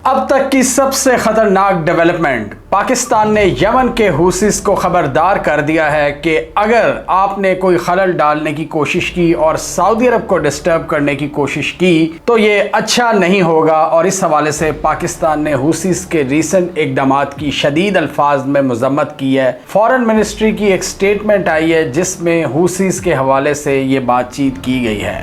اب تک کی سب سے خطرناک ڈیولپمنٹ، پاکستان نے یمن کے حوثیز کو خبردار کر دیا ہے کہ اگر آپ نے کوئی خلل ڈالنے کی کوشش کی اور سعودی عرب کو ڈسٹرب کرنے کی کوشش کی تو یہ اچھا نہیں ہوگا، اور اس حوالے سے پاکستان نے حوثیز کے ریسنٹ اقدامات کی شدید الفاظ میں مذمت کی ہے۔ فارن منسٹری کی ایک سٹیٹمنٹ آئی ہے جس میں حوثیز کے حوالے سے یہ بات چیت کی گئی ہے۔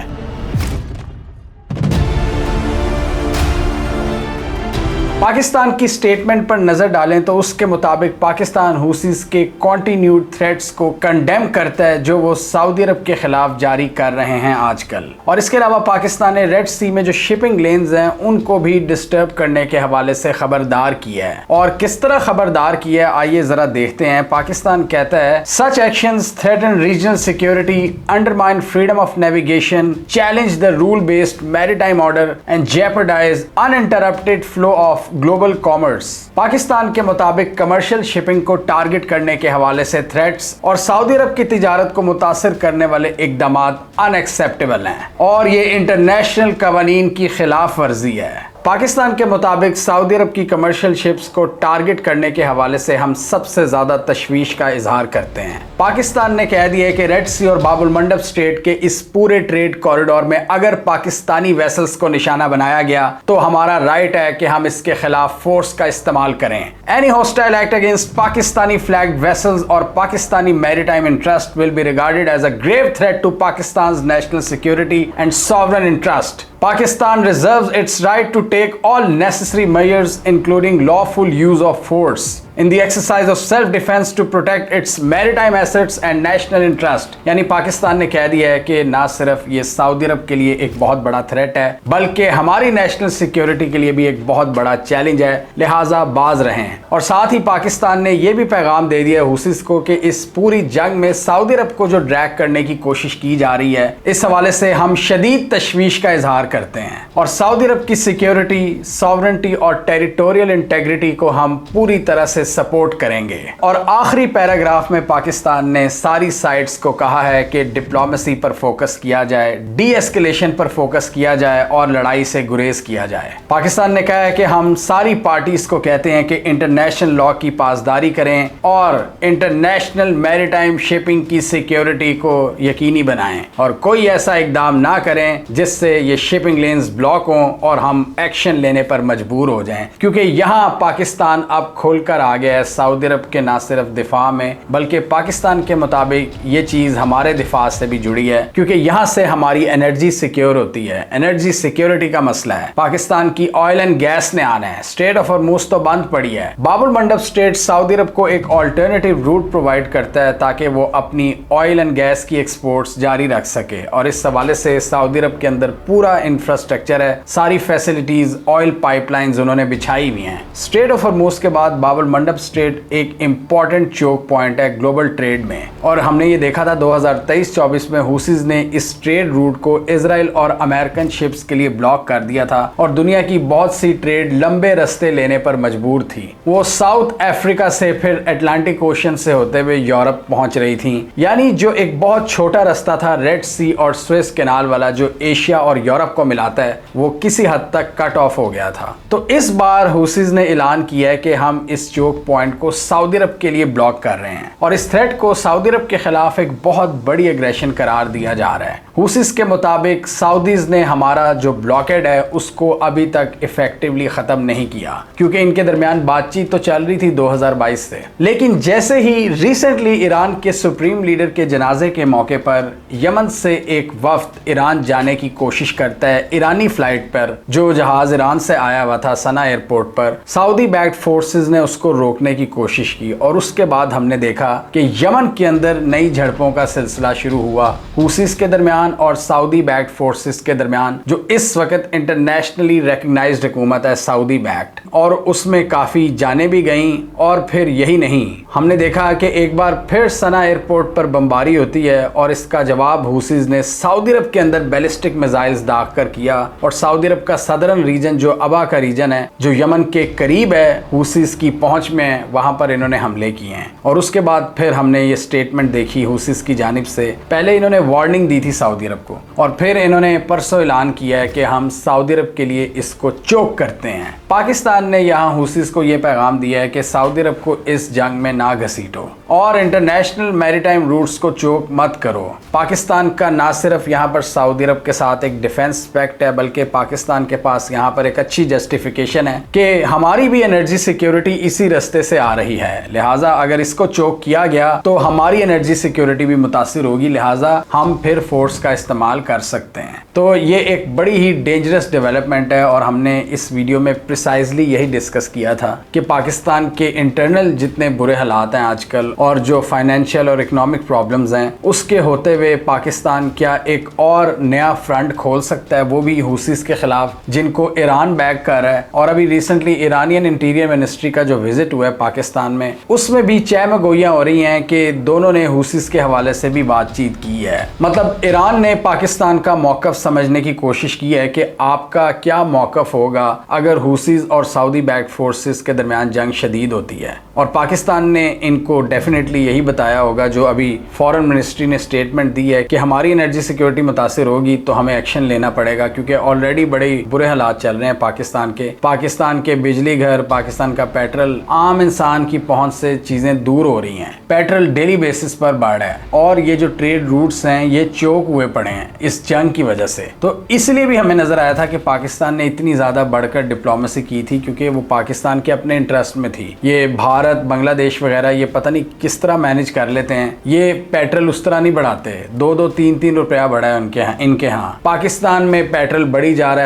پاکستان کی سٹیٹمنٹ پر نظر ڈالیں تو اس کے مطابق پاکستان حوثیز کے کنٹینیوڈ تھریٹس کو کنڈیم کرتا ہے جو وہ سعودی عرب کے خلاف جاری کر رہے ہیں آج کل، اور اس کے علاوہ پاکستان نے ریڈ سی میں جو شپنگ لینز ہیں ان کو بھی ڈسٹرب کرنے کے حوالے سے خبردار کیا ہے۔ اور کس طرح خبردار کیا ہے آئیے ذرا دیکھتے ہیں۔ پاکستان کہتا ہے such actions threaten regional security, undermine freedom of navigation, challenge the rule based maritime order and jeopardize uninterrupted flow of global commerce. Pakistan کے مطابق کمرشل شپنگ کو ٹارگٹ کرنے کے حوالے سے تھریٹس اور سعودی عرب کی تجارت کو متاثر کرنے والے اقدامات ان ایکسیپٹیبل ہیں اور یہ انٹرنیشنل قوانین کی خلاف ورزی ہے۔ پاکستان کے مطابق سعودی عرب کی کمرشل شپس کو ٹارگٹ کرنے کے حوالے سے ہم سب سے زیادہ تشویش کا اظہار کرتے ہیں۔ پاکستان نے کہہ دیا ہے کہ ریڈ سی اور باب المنڈب اسٹریٹ کے اس پورے ٹریڈ کوریڈور میں اگر پاکستانی ویسلز کو نشانہ بنایا گیا تو ہمارا رائٹ ہے کہ ہم اس کے خلاف فورس کا استعمال کریں۔ Any hostile act against Pakistani flagged vessels اور Pakistani maritime interest will be regarded as a grave threat to Pakistan's national security and sovereign interest۔ Pakistan reserves its right to take all necessary measures including lawful use of force in the exercise of self-defense to protect its maritime assets and national interest۔ یعنی پاکستان نے کہہ دیا ہے کہ نہ صرف یہ سعودی عرب کے لیے ایک بہت بڑا تھریٹ ہے بلکہ ہماری نیشنل سیکیورٹی کے لیے بھی ایک بہت بڑا چیلنج ہے، لہٰذا باز رہیں۔ اور ساتھ ہی پاکستان نے یہ بھی پیغام دے دیا ہے حوثیز کو کہ اس پوری جنگ میں سعودی عرب کو جو ڈریگ کرنے کی کوشش کی جا رہی ہے اس حوالے سے ہم شدید تشویش کا اظہار کرتے ہیں، اور سعودی عرب کی سیکیورٹی، ساورنٹی اور ٹیریٹوریل انٹیگریٹی کو ہم پوری طرح سے سپورٹ کریں گے۔ اور آخری پیراگراف میں پاکستان نے ساری سائڈز کو کہا ہے کہ ڈپلومیسی پر فوکس کیا جائے، ڈی ایسکیلیشن پر فوکس کیا جائے اور لڑائی سے گریز کیا جائے۔ پاکستان نے کہا ہے کہ ہم ساری پارٹیز کو کہتے ہیں کہ انٹرنیشنل لا کی پاسداری کریں اور انٹرنیشنل میریٹائم شپنگ کی سیکیورٹی کو یقینی بنائیں، اور کوئی ایسا اقدام نہ کریں جس سے یہ شپنگ لینز بلاک ہوں اور ہم ایکشن لینے پر مجبور ہو جائیں، کیونکہ یہاں پاکستان اب کھل کر آ گیا ہے سعودی عرب کے نہ صرف دفاع میں بلکہ پاکستان کے مطابق یہ چیز ہمارے دفاع سے بھی جڑی ہے، کیونکہ یہاں سے ہماری انرجی سیکیور ہوتی ہے۔ انرجی سیکیورٹی کا مسئلہ ہے، پاکستان کی آئل اینڈ گیس نے آنا ہے، اسٹریٹ آف ہرمز تو بند پڑی ہے۔ باب المنڈب اسٹریٹ سعودی عرب کو ایک آلٹرنیٹیو روٹ پرووائڈ کرتا ہے تاکہ وہ اپنی آئل اینڈ گیس کی ایکسپورٹس جاری رکھ سکے، اور اس حوالے سے سعودی عرب کے اندر پورا انفراسٹرکچر ہے، ساری فیسلٹیز، آئل پائپ لائنز انہوں نے بچھائی ہوئی ہیں۔ اسٹریٹ آف ہرمز کے بعد باب المنڈب اسٹریٹ ایک امپورٹنٹ چوک پوائنٹ ہے گلوبل ٹریڈ میں، اور ہم نے یہ دیکھا تھا 2023-24 میں حوثیز نے اس ٹریڈ روٹ کو اسرائیل اور امریکن شپس کے لیے بلاک کر دیا تھا، اور دنیا کی بہت سی ٹریڈ لمبے رستے لینے پر مجبور تھی۔ وہ ساؤتھ افریقہ سے پھر اٹلانٹک اوشن سے ہوتے ہوئے یورپ پہنچ رہی تھیں، یعنی جو ایک بہت چھوٹا رستہ تھا ریڈ سی اور سویس کینال والا جو ایشیا اور یورپ کو ملاتا ہے وہ کسی حد تک کٹ آف ہو گیا تھا۔ تو اس بار حوثیز نے اعلان کیا ہے کہ ہم اس چوک پوائنٹ کو سعودی عرب کے لیے بلاک کر رہے ہیں، اور اس تھریٹ کو سعودی عرب کے خلاف ایک بہت بڑی ایگریشن قرار دیا جا رہا ہے۔ حوثیز کے مطابق سعودیز نے ہمارا جو بلاکیڈ ہے اس کو ابھی تک ایفیکٹولی ختم نہیں کیا، کیونکہ ان کے درمیان بات چیت تو چل رہی تھی 2022 سے، لیکن جیسے ہی ریسنٹلی ایران کے سپریم لیڈر کے جنازے کے موقع پر یمن سے ایک وفد ایران جانے کی کوشش کرتا ہے ایرانی فلائٹ پر، جو جہاز ایران سے آیا ہوا تھا سنا ایئرپورٹ پر، سعودی بیکڈ فورسز نے اس کو روکنے کی کوشش کی، اور اس کے بعد ہم نے دیکھا کہ یمن کے اندر نئی جھڑپوں کا سلسلہ شروع ہوا حوثیز کے درمیان اور سعودی بیکڈ فورسز کے درمیان، جو اس وقت انٹرنیشنلی ریکگنائزڈ حکومت ہے سعودی بیکڈ، اور اس میں کافی جانیں بھی گئیں۔ اور پھر یہی نہیں، ہم نے دیکھا کہ ایک بار پھر سنا ایئرپورٹ پر بمباری ہوتی ہے، اور اس کا جواب حوثیز نے سعودی عرب کے اندر بیلسٹک میزائلز داغ کر کیا، اور سعودی عرب کا صدرن ریجن جو ابا کا ریجن ہے جو یمن کے قریب ہے حوثیز کی پہنچ पहुंच में वहां पर इन्होंने हमले किए हैं। और उसके बाद फिर हमने ये स्टेटमेंट देखी हुसीस की जानिब से। पहले इन्होंने वार्निंग दी थी सऊदी अरब को, और फिर इन्होंने परसों ऐलान किया है कि हम सऊदी अरब के लिए इसको चोक करते हैं। पाकिस्तान ने यहाँ हुसीस को ये पैगाम दिया है कि सऊदी अरब को इस जंग में ना घसीटो और इंटरनेशनल मैरीटाइम रूट्स को चोक मत करो। पाकिस्तान का ना सिर्फ यहाँ पर सऊदी अरब के साथ एक डिफेंस पैक्ट है, बल्कि पाकिस्तान के पास यहाँ पर एक अच्छी जस्टिफिकेशन है कि हमारी भी एनर्जी सिक्योरिटी इसी रास्ते से आ रही है। लिहाजा अगर इसको चोक किया गया तो हमारी एनर्जी सिक्योरिटी भी मुतासिर होगी, लिहाजा हम फिर फोर्स का इस्तेमाल कर सकते हैं। तो ये एक बड़ी ही डेंजरस डेवलपमेंट है, और हमने इस वीडियो में प्रिसाइजली यही डिस्कस किया था कि पाकिस्तान के इंटरनल जितने बुरे हालात हैं आजकल, और जो फाइनेंशियल और इकोनॉमिक प्रॉब्लम्स हैं, उसके होते हुए पाकिस्तान क्या एक और नया फ्रंट खोल सकता है, वो भी हुसीस के खिलाफ, जिनको ईरान बैक कर रहा है। और अभी रिसेंटली ईरानियन इंटीरियर मिनिस्ट्री का जो विजिट हुआ है पाकिस्तान में, उसमें भी चहम गोइयां हो रही हैं कि दोनों ने हुसीस के हवाले से भी बातचीत की है। मतलब ईरान ने पाकिस्तान का मौक़िफ़ समझने की कोशिश की है कि आपका क्या मौक़िफ़ होगा अगर हुसीस और सऊदी बैक्ड फोर्सेस के दरमियान जंग शदीद होती है। और पाकिस्तान ने इनको डेफिनेटली यही बताया होगा, जो अभी फॉरेन मिनिस्ट्री ने स्टेटमेंट दी है कि हमारी एनर्जी सिक्योरिटी मुतासिर होगी तो हमें एक्शन लेना पड़ेगा, क्योंकि ऑलरेडी बड़े बुरे हालात चल रहे हैं पाकिस्तान के बिजली घर, पाकिस्तान का पेट्रोल, आम इंसान की पहुंच से चीज़ें दूर हो रही हैं। पेट्रोल डेली बेसिस पर बढ़ है, और ये जो ट्रेड रूट्स हैं ये चोक हुए पड़े हैं इस जंग की वजह से। तो इसलिए भी हमें नजर आया था कि पाकिस्तान ने इतनी ज़्यादा बढ़कर डिप्लोमेसी की थी, क्योंकि वो पाकिस्तान के अपने इंटरेस्ट में थी। ये भारत, बांग्लादेश वगैरह ये पता नहीं किस तरह मैनेज कर लेते हैं, ये पेट्रोल उस तरह नहीं बढ़ाते, 2-2, 3-3 रुपया बढ़ा है इनके यहाँ। पाकिस्तान में पेट्रोल बढ़ी जा रहा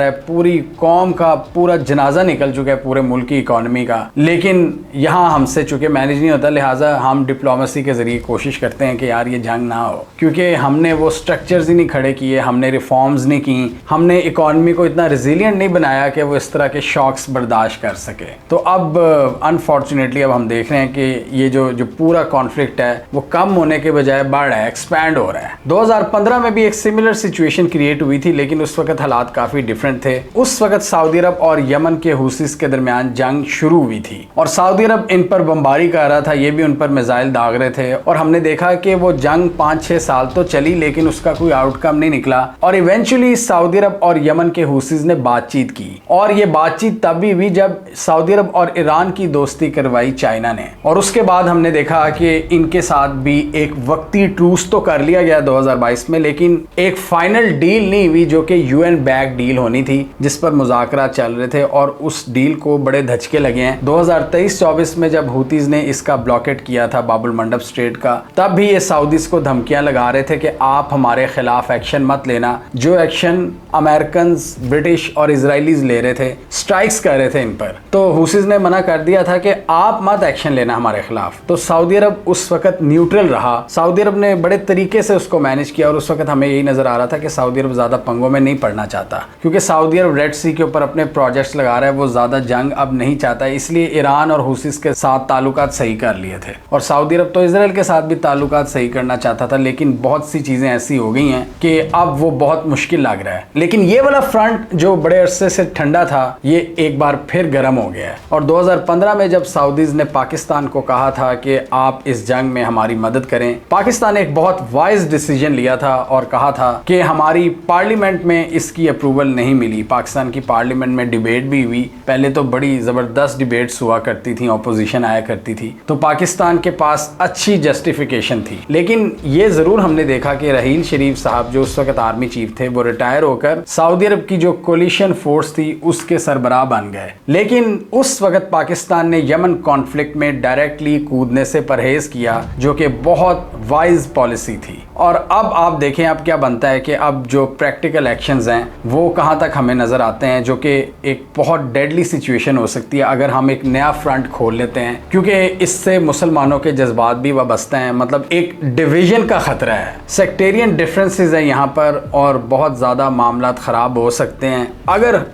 है, पूरी कौम का पूरा जनाजा निकल चुका है पूरे मुल्क की इकोनॉमी का। लेकिन यहाँ हमसे चूंकि मैनेज नहीं होता, लिहाजा हम डिप्लोमेसी के जरिए कोशिश करते हैं कि यार ये जंग ना हो, क्योंकि हमने वो स्ट्रक्चर्स ही नहीं खड़े किए, हमने रिफॉर्म्स नहीं की, हमने इकोनॉमी को इतना रिजिलियंट नहीं बनाया कि वो इस तरह के शॉक्स बर्दाश्त कर सके। तो अब अनफॉर्चुनेटली अब हम देख रहे हैं कि ये जो पूरा कॉन्फ्लिक्ट है वो कम होने के बजाय बढ़ रहा है, एक्सपैंड हो रहा है। 2015 में भी एक सिमिलर सिचुएशन क्रिएट हुई थी, लेकिन उस वक्त हालात काफी डिफरेंट थे। उस वक्त सऊदी अरब और यमन के हुसीस के दरमियान जंग शुरू हुई थी, और सऊदी अरब इन पर बमबारी कर रहा था, ये भी उन पर मिसाइल दाग रहे थे, और हमने देखा कि वो जंग 5-6 साल तो चली, लेकिन उसका कोई आउटकम नहीं निकला। और इवेंचुअली सऊदी अरब और यमन के हुसीस ने बातचीत की, और ये बातचीत तब भी हुई जब सऊदी अरब और ईरान की दोस्ती करवाई चाइना ने। और उसके बाद हमने देखा कि इनके साथ भी एक वक्ती ट्रूस तो कर लिया गया 2022 में, लेकिन एक फाइनल डील नहीं हुई, जो कि यूएन बैक डील होनी थी, जिस पर मुज़ाकरात चल रहे थे, और उस डील को बड़े धचके लगे हैं। 2023-24 में जब हुतीज ने इसका ब्लॉकेट किया था बाबुल मंडब स्ट्रेट का, तब भी ये सऊदीज को धमकियां लगा रहे थे कि आप हमारे खिलाफ एक्शन मत लेना, जो एक्शन अमेरिकन, ब्रिटिश और इजराइलीज ले रहे थे, स्ट्राइक्स कर रहे थे इन पर। तो हुसीज ने मना कर दिया था कि आप मत एक्शन लेना हमारे खिलाफ। तो सऊदी अरब उस वक्त न्यूट्रल रहा, सऊदी अरब ने बड़े तरीके से उसको मैनेज किया, और उस वक्त हमें यही नजर आ रहा था कि सऊदी अरब ज्यादा पंगों में नहीं पड़ना चाहता, क्योंकि सऊदी अरब रेड सी के ऊपर अपने प्रोजेक्ट्स लगा रहा है, वो ज्यादा जंग अब नहीं चाहता, इसलिए ईरान और हुसीस के साथ ताल्लुकात सही कर लिए थे। और सऊदी अरब तो इजराइल के साथ भी ताल्लुकात सही करना चाहता था, लेकिन बहुत सी चीजें ऐसी हो गई हैं कि अब वो बहुत मुश्किल लग रहा है। लेकिन ये वाला फ्रंट जो बड़े अरसे से ठंडा था, ये एक बार फिर गर्म हो गया है। और 2015 में जब सऊदीज ने पाकिस्तान को कहा था कि आप इस जंग में हमारी मदद करें, पाकिस्तान ने एक बहुत वाइज डिसीजन लिया था और कहा था कि हमारी पार्लियामेंट में इसकी अप्रूवल नहीं मिली। पाकिस्तान की पार्लियामेंट में डिबेट भी हुई, पहले तो बड़ी जबरदस्त डिबेट्स हुआ करती थी, ऑपोजिशन आया करती थी, तो पाकिस्तान के पास अच्छी जस्टिफिकेशन थी। लेकिन ये जरूर हमने देखा कि रहील शरीफ साहब जो उस वक्त आर्मी चीफ थे, वो रिटायर होकर सऊदी अरब की जो कोलिशन फोर्स थी उसके सरबराह बन गए। लेकिन उस वक्त पाकिस्तान ने यमन कॉन्फ्लिक्ट में डायरेक्टली कूदने से परहेज किया, जो कि बहुत वाइज पॉलिसी थी। और अब आप देखें अब क्या बनता है कि अब जो प्रैक्टिकल एक्शंस हैं वो कहां तक हमें नजर आते हैं, जो कि एक बहुत डेडली सिचुएशन हो सकती है अगर हम एक नया फ्रंट खोल लेते हैं, क्योंकि इससे मुसलमानों के जज्बात भी वाबस्ता हैं। मतलब एक डिवीजन का खतरा है, सेक्टेरियन डिफरेंसेस है यहाँ पर, और बहुत ज़्यादा मामलात ख़राब हो सकते हैं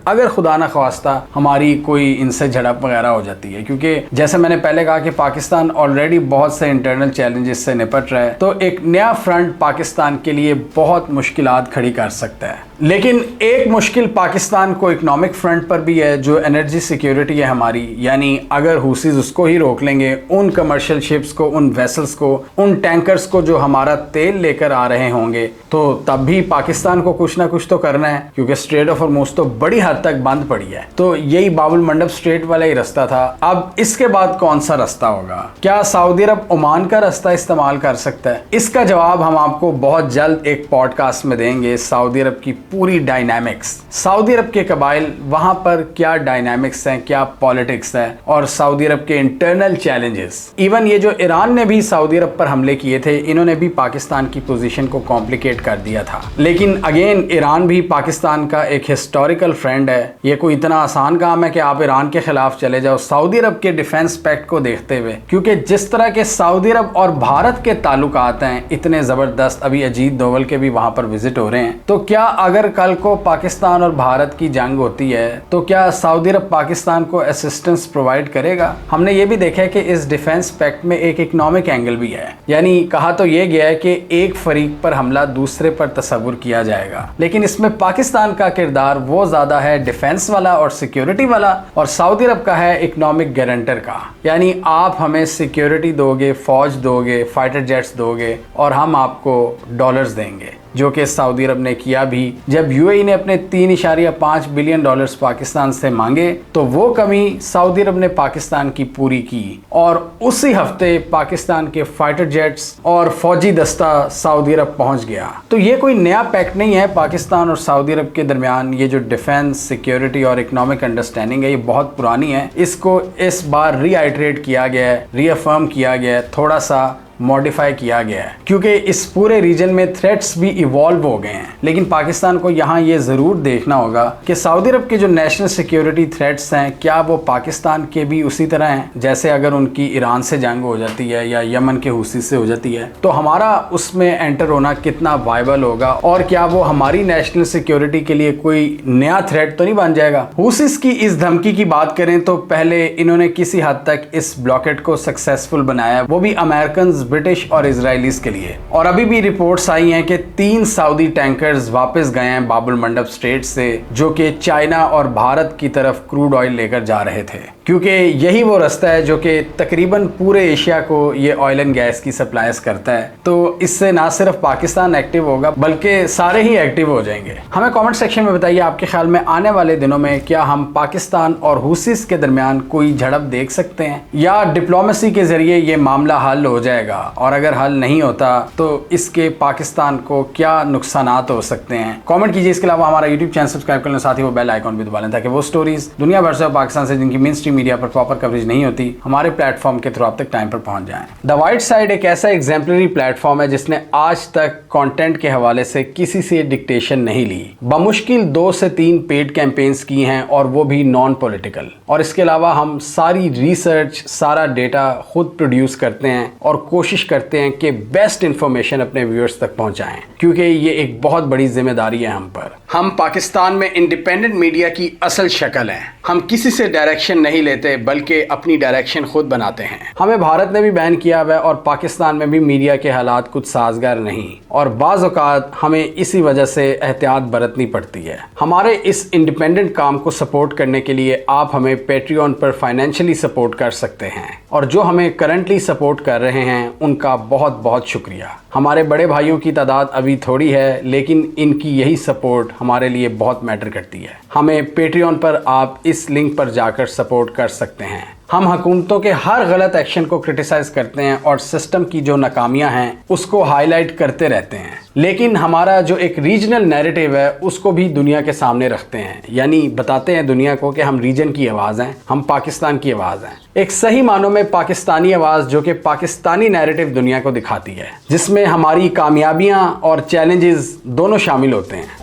अगर खुदा न ख्वास्ता हमारी कोई इनसे झड़प वगैरह हो जाती है। क्योंकि जैसे मैंने पहले कहा कि पाकिस्तान ऑलरेडी बहुत से इंटरनल चैलेंजेस से निपट रहा है, तो एक नया फ्रंट पाकिस्तान के लिए बहुत मुश्किलात खड़ी कर सकता है। लेकिन एक मुश्किल पाकिस्तान को इकोनॉमिक फ्रंट पर भी है, जो एनर्जी सिक्योरिटी है हमारी। यानी अगर हुसीज उसको ही रोक लेंगे, उन कमर्शियल शिप्स को, उन वेसल्स को, उन टैंकर्स को जो हमारा तेल लेकर आ रहे होंगे, तो तब भी पाकिस्तान को कुछ ना कुछ तो करना है, क्योंकि स्ट्रेट ऑफ हॉर्मूज तो बड़ी हद तक बंद पड़ी है। तो यही बाबुल मंडप स्ट्रेट वाला ही रास्ता था। अब इसके बाद कौन सा रास्ता होगा? क्या सऊदी अरब ओमान का रास्ता इस्तेमाल कर सकता है? इसका जवाब हम आपको बहुत जल्द एक पॉडकास्ट में देंगे। सऊदी अरब की पूरी डायनामिक्स, सऊदी अरब के कबाइल, वहां पर क्या डायनामिक्स हैं, क्या पॉलिटिक्स है, और सऊदी अरब के इंटरनल चैलेंजेस। इवन ये जो ईरान ने भी सऊदी अरब पर हमले किए थे, इन्होंने भी पाकिस्तान की पोजीशन को कॉम्प्लिकेट कर दिया था। लेकिन अगेन ईरान भी पाकिस्तान का एक हिस्टोरिकल फ्रेंड है। ये कोई इतना आसान काम है कि आप ईरान के खिलाफ चले जाओ सऊदी अरब के डिफेंस पैक्ट को देखते हुए? क्योंकि जिस तरह के सऊदी अरब और भारत के ताल्लुकात हैं, इतने जबरदस्त, अभी अजीत डोवल के भी वहां पर विजिट हो रहे हैं। तो क्या अगर कल को पाकिस्तान और भारत की जंग होती है, तो क्या सऊदी अरब पाकिस्तान को असिस्टेंस प्रोवाइड करेगा? हमने ये भी देखा है कि इस डिफेंस पैक्ट में एक इकोनॉमिक एंगल भी है। यानी कहा तो ये गया है कि एक फरीक पर हमला दूसरे पर तस्वुर किया जाएगा, लेकिन इसमें पाकिस्तान का किरदार वो ज्यादा है डिफेंस वाला और सिक्योरिटी वाला, और सऊदी अरब का है इकोनॉमिक गारंटर का। यानी आप हमें सिक्योरिटी दोगे, फौज दोगे, फाइटर जेट्स दोगे, और हम आपको डॉलर्स देंगे, जो कि सऊदी अरब ने किया भी। जब यूएई ने अपने 3.5 बिलियन डॉलर्स पाकिस्तान से मांगे, तो वो कमी सऊदी अरब ने पाकिस्तान की पूरी की, और उसी हफ्ते पाकिस्तान के फाइटर जेट्स और फौजी दस्ता सऊदी अरब पहुंच गया। तो ये कोई नया पैक्ट नहीं है पाकिस्तान और सऊदी अरब के दरमियान। ये जो डिफेंस, सिक्योरिटी और इकोनॉमिक अंडरस्टैंडिंग है, ये बहुत पुरानी है। इसको इस बार रीआइटरेट किया गया है, रीअफर्म किया गया है, थोड़ा सा मॉडिफाई किया गया है, क्योंकि इस पूरे रीजन में थ्रेट्स भी इवॉल्व हो गए हैं। लेकिन पाकिस्तान को यहाँ ये ज़रूर देखना होगा कि सऊदी अरब के जो नेशनल सिक्योरिटी थ्रेट्स हैं, क्या वो पाकिस्तान के भी उसी तरह हैं? जैसे अगर उनकी ईरान से जंग हो जाती है या यमन के हुसी से हो जाती है, तो हमारा उसमें एंटर होना कितना वायबल होगा, और क्या वो हमारी नेशनल सिक्योरिटी के लिए कोई नया थ्रेट तो नहीं बन जाएगा? हुसीस की इस धमकी की बात करें तो पहले इन्होंने किसी हद तक इस ब्लॉकेट को सक्सेसफुल बनाया, वो भी अमेरिकन, ब्रिटिश और इजरायलीज के लिए। और अभी भी रिपोर्ट्स आई हैं कि 3 सऊदी टैंकर्स वापस गए हैं बाबुल मंडप स्ट्रेट से, जो कि चाइना और भारत की तरफ क्रूड ऑयल लेकर जा रहे थे, क्योंकि यही वो रास्ता है जो कि तकरीबन पूरे एशिया को ये ऑयल एंड गैस की सप्लाईज करता है। तो इससे ना सिर्फ पाकिस्तान एक्टिव होगा, बल्कि सारे ही एक्टिव हो जाएंगे। हमें कमेंट सेक्शन में बताइए, आपके ख्याल में आने वाले दिनों में क्या हम पाकिस्तान और हुसीस के दरमियान कोई झड़प देख सकते हैं, या डिप्लोमेसी के जरिए ये मामला हल हो जाएगा? और अगर हल नहीं होता तो इसके पाकिस्तान को क्या नुकसानात हो सकते हैं? कमेंट कीजिए। इसके अलावा हमारा यूट्यूब चैनल सब्सक्राइब कर लें, साथ ही वो बेल आइकॉन भी दबा लें, ताकि वो स्टोरीज दुनिया भर से पाकिस्तान से जिनकी मेन स्ट्रीम मीडिया पर प्रॉपर कवरेज नहीं होती, हमारे प्लेटफॉर्म के थ्रू आप तक टाइम पर पहुंच जाएं। द वाइट साइड एक ऐसा एग्जाम्पलरी प्लेटफॉर्म है जिसने आज तक कंटेंट के हवाले से किसी से डिक्टेशन नहीं ली। बमुश्किल 2 से 3 पेड कैंपेन्स की हैं, और वो भी नॉन पॉलिटिकल। और इसके अलावा हम सारी रिसर्च, सारा डेटा खुद प्रोड्यूस करते हैं और कोशिश करते हैं कि बेस्ट इंफॉर्मेशन अपने व्यूअर्स तक पहुंचाएं, क्योंकि ये एक बहुत बड़ी जिम्मेदारी है हम पर। हम पाकिस्तान में इंडिपेंडेंट मीडिया की असल शक्ल हैं। हम किसी से डायरेक्शन नहीं लेते, बल्कि अपनी डायरेक्शन खुद बनाते हैं। हमें भारत ने भी बैन किया हुआ है, और पाकिस्तान में भी मीडिया के हालात कुछ साजगार नहीं, और बाज़ औक़ात हमें इसी वजह से एहतियात बरतनी पड़ती है। हमारे इस इंडिपेंडेंट काम को सपोर्ट करने के लिए आप हमें पेट्रियन पर फाइनेंशियली सपोर्ट कर सकते हैं, और जो हमें करंटली सपोर्ट कर रहे हैं उनका बहुत बहुत शुक्रिया। हमारे बड़े भाइयों की तादाद अभी थोड़ी है, लेकिन इनकी यही सपोर्ट हमारे लिए बहुत मैटर करती है। हमें पेट्रियन पर आप इस लिंक पर जाकर सपोर्ट कर सकते हैं। हम हुकूमतों के हर गलत एक्शन को क्रिटिसाइज करते हैं, और सिस्टम की जो नाकामियां हैं उसको हाईलाइट करते रहते हैं, लेकिन हमारा जो एक रीजनल नैरेटिव है उसको भी दुनिया के सामने रखते हैं। यानी बताते हैं दुनिया को कि हम रीजन की आवाज़ हैं, हम पाकिस्तान की आवाज़ हैं, एक सही मानों में पाकिस्तानी आवाज़, जो कि पाकिस्तानी नैरेटिव दुनिया को दिखाती है, जिसमें हमारी कामयाबियां और चैलेंजेस दोनों शामिल होते हैं।